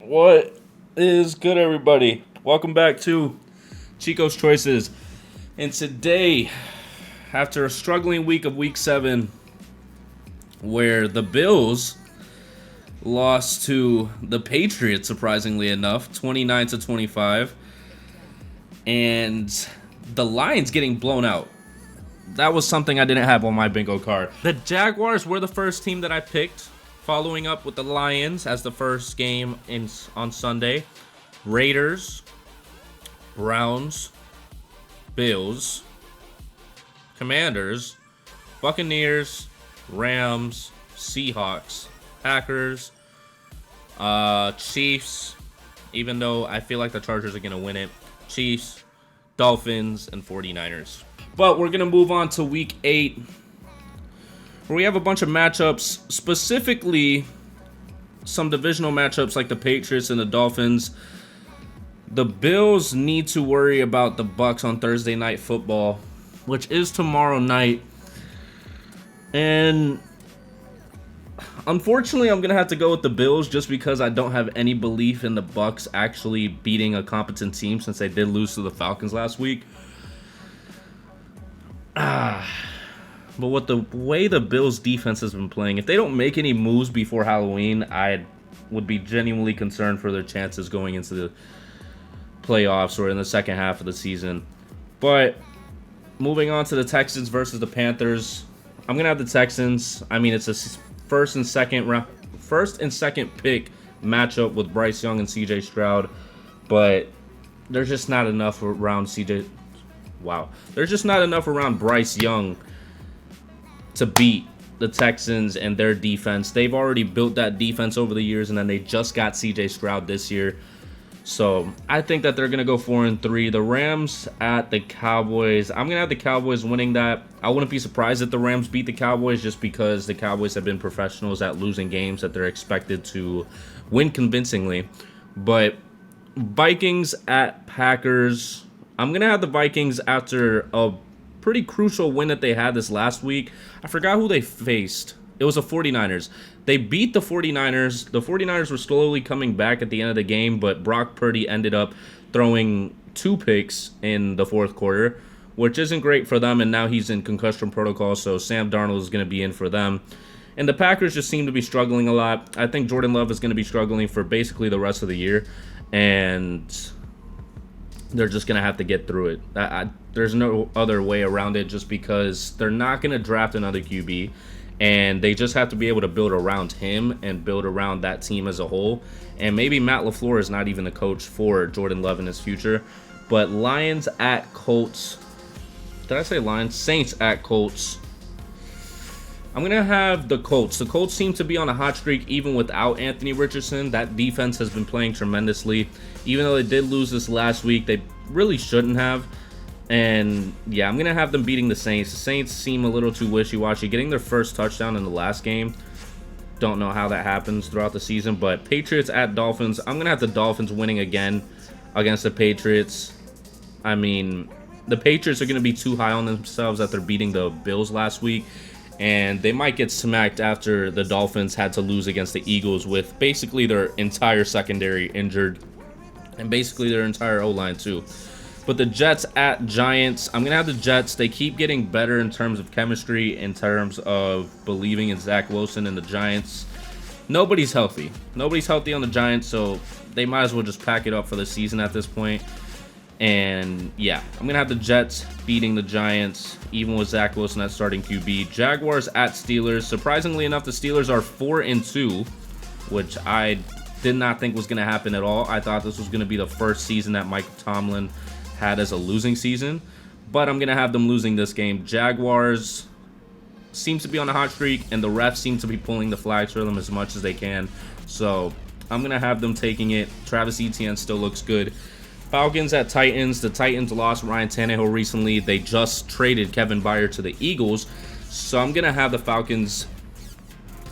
What is good, everybody? Welcome back to Chicos Choices. And today, after a struggling week of week 7, where the Bills lost to the Patriots, surprisingly enough, 29-25, and the Lions getting blown out. That was something I didn't have on my bingo card. The Jaguars were the first team that I picked, following up with the Lions as the first game on Sunday. Raiders, Browns, Bills, Commanders, Buccaneers, Rams, Seahawks, Packers, Chiefs, even though I feel like the Chargers are going to win it, Chiefs, Dolphins, and 49ers. But we're going to move on to week 8, where we have a bunch of matchups, specifically some divisional matchups like the Patriots and the Dolphins. The Bills need to worry about the Bucs on Thursday Night Football, which is tomorrow night. And unfortunately, I'm going to have to go with the Bills just because I don't have any belief in the Bucs actually beating a competent team since they did lose to the Falcons last week. But with the way the Bills defense has been playing, if they don't make any moves before Halloween, I would be genuinely concerned for their chances going into the playoffs or in the second half of the season. But moving on to the Texans versus the Panthers, I'm going to have the Texans. I mean, it's a first and second pick matchup with Bryce Young and CJ Stroud, but there's just not enough around There's just not enough around Bryce Young to beat the Texans and their defense. They've already built that defense over the years, and then they just got CJ Stroud this year. So I think that they're going to go 4-3. The Rams at the Cowboys. I'm going to have the Cowboys winning that. I wouldn't be surprised if the Rams beat the Cowboys just because the Cowboys have been professionals at losing games that they're expected to win convincingly. But Vikings at Packers. I'm going to have the Vikings after a pretty crucial win that they had this last week. I forgot who they faced. It was the 49ers. They beat the 49ers. The 49ers were slowly coming back at the end of the game, but Brock Purdy ended up throwing 2 picks in the fourth quarter, which isn't great for them, and now he's in concussion protocol, so Sam Darnold is going to be in for them. And the Packers just seem to be struggling a lot. I think Jordan Love is going to be struggling for basically the rest of the year, and they're just going to have to get through it. There's no other way around it just because they're not going to draft another QB, and they just have to be able to build around him and build around that team as a whole. And maybe Matt LaFleur is not even the coach for Jordan Love in his future. But Lions at Colts. Did I say Lions? Saints at Colts. I'm going to have the Colts. The Colts seem to be on a hot streak even without Anthony Richardson. That defense has been playing tremendously. Even though they did lose this last week, they really shouldn't have. And yeah, I'm going to have them beating the Saints. The Saints seem a little too wishy-washy. Getting their first touchdown in the last game. Don't know how that happens throughout the season. But Patriots at Dolphins. I'm going to have the Dolphins winning again against the Patriots. I mean, the Patriots are going to be too high on themselves after beating the Bills last week. And they might get smacked after the Dolphins had to lose against the Eagles with basically their entire secondary injured. And basically their entire O-line too. But the Jets at Giants. I'm going to have the Jets. They keep getting better in terms of chemistry, in terms of believing in Zach Wilson and the Giants. Nobody's healthy. Nobody's healthy on the Giants, so they might as well just pack it up for the season at this point. And yeah, I'm going to have the Jets beating the Giants, even with Zach Wilson at starting QB. Jaguars at Steelers. Surprisingly enough, the Steelers are 4-2, which I did not think was going to happen at all. I thought this was going to be the first season that Mike Tomlin had as a losing season, but I'm going to have them losing this game. Jaguars seems to be on a hot streak, and the refs seem to be pulling the flags for them as much as they can, so I'm going to have them taking it. Travis Etienne still looks good. Falcons at Titans. The Titans lost Ryan Tannehill recently. They just traded Kevin Byard to the Eagles, so I'm going to have the Falcons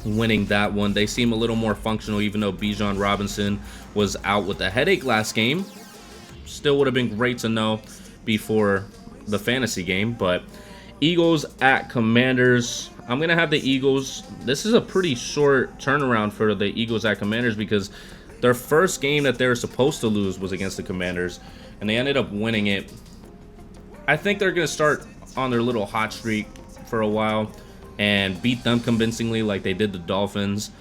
winning that one. They seem a little more functional, even though Bijan Robinson was out with a headache last game. Still would have been great to know before the fantasy game. But Eagles at Commanders. I'm going to have the Eagles. This is a pretty short turnaround for the Eagles at Commanders because Their first game that they were supposed to lose was against the Commanders, and they ended up winning it. I think they're going to start on their little hot streak for a while and beat them convincingly like they did the Dolphins.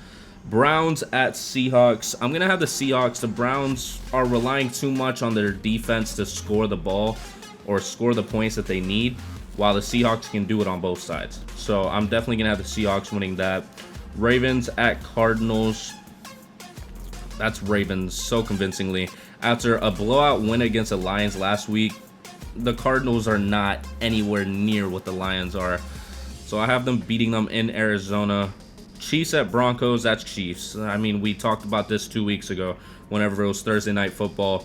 Browns at Seahawks. I'm going to have the Seahawks. The Browns are relying too much on their defense to score the ball or score the points that they need, while the Seahawks can do it on both sides. So I'm definitely going to have the Seahawks winning that. Ravens at Cardinals. That's Ravens so convincingly. After a blowout win against the Lions last week, the Cardinals are not anywhere near what the Lions are. So I have them beating them in Arizona. Chiefs at Broncos, that's Chiefs. I mean, we talked about this 2 weeks ago whenever it was Thursday Night Football.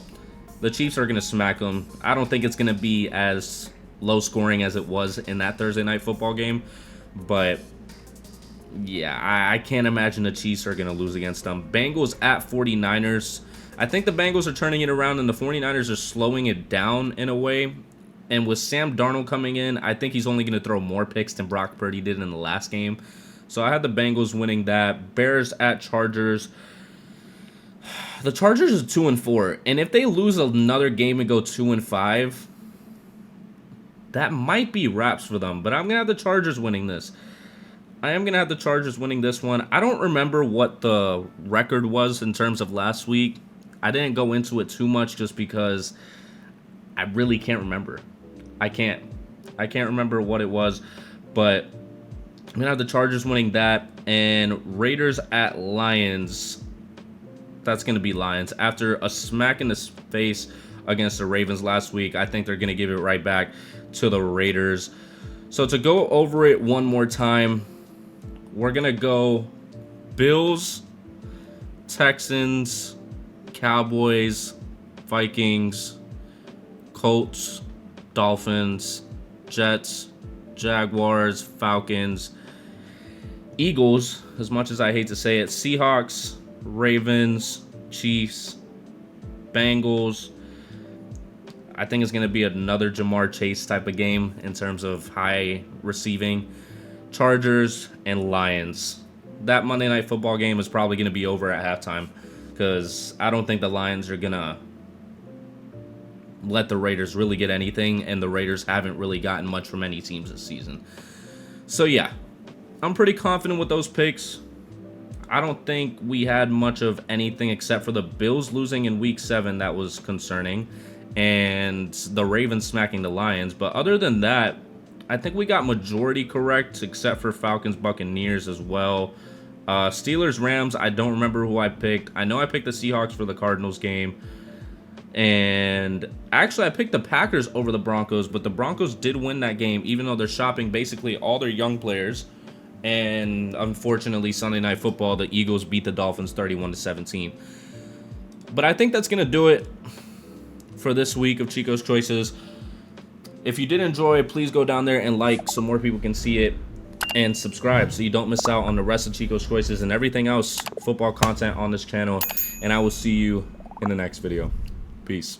The Chiefs are going to smack them. I don't think it's going to be as low scoring as it was in that Thursday Night Football game. But, yeah, I can't imagine the Chiefs are going to lose against them. Bengals at 49ers. I think the Bengals are turning it around, and the 49ers are slowing it down in a way. And with Sam Darnold coming in, I think he's only going to throw more picks than Brock Purdy did in the last game. So I had the Bengals winning that. Bears at Chargers. The Chargers are 2-4, and if they lose another game and go 2-5, that might be wraps for them. But I'm gonna have the Chargers winning this. I am gonna have the Chargers winning this one. I don't remember what the record was in terms of last week. I didn't go into it too much just because I really can't remember. I can't remember what it was, but I'm going to have the Chargers winning that. And Raiders at Lions. That's going to be Lions. After a smack in the face against the Ravens last week, I think they're going to give it right back to the Raiders. So to go over it one more time, we're going to go Bills, Texans, Cowboys, Vikings, Colts, Dolphins, Jets, Jaguars, Falcons, Eagles, as much as I hate to say it, Seahawks, Ravens, Chiefs, Bengals. I think it's going to be another Jamar Chase type of game in terms of high receiving. Chargers and Lions. That Monday Night Football game is probably going to be over at halftime because I don't think the Lions are going to let the Raiders really get anything, and the Raiders haven't really gotten much from any teams this season. So yeah, I'm pretty confident with those picks. I don't think we had much of anything except for the Bills losing in Week 7 that was concerning, and the Ravens smacking the Lions. But other than that, I think we got majority correct except for Falcons Buccaneers as well. Steelers Rams, I don't remember who I picked. I know I picked the Seahawks for the Cardinals game. And actually, I picked the Packers over the Broncos, but the Broncos did win that game, even though they're shopping basically all their young players. And unfortunately, Sunday Night Football, the Eagles beat the Dolphins 31-17. But I think that's going to do it for this week of Chico's Choices. If you did enjoy, please go down there and like so more people can see it. And subscribe so you don't miss out on the rest of Chico's Choices and everything else football content on this channel. And I will see you in the next video. Peace.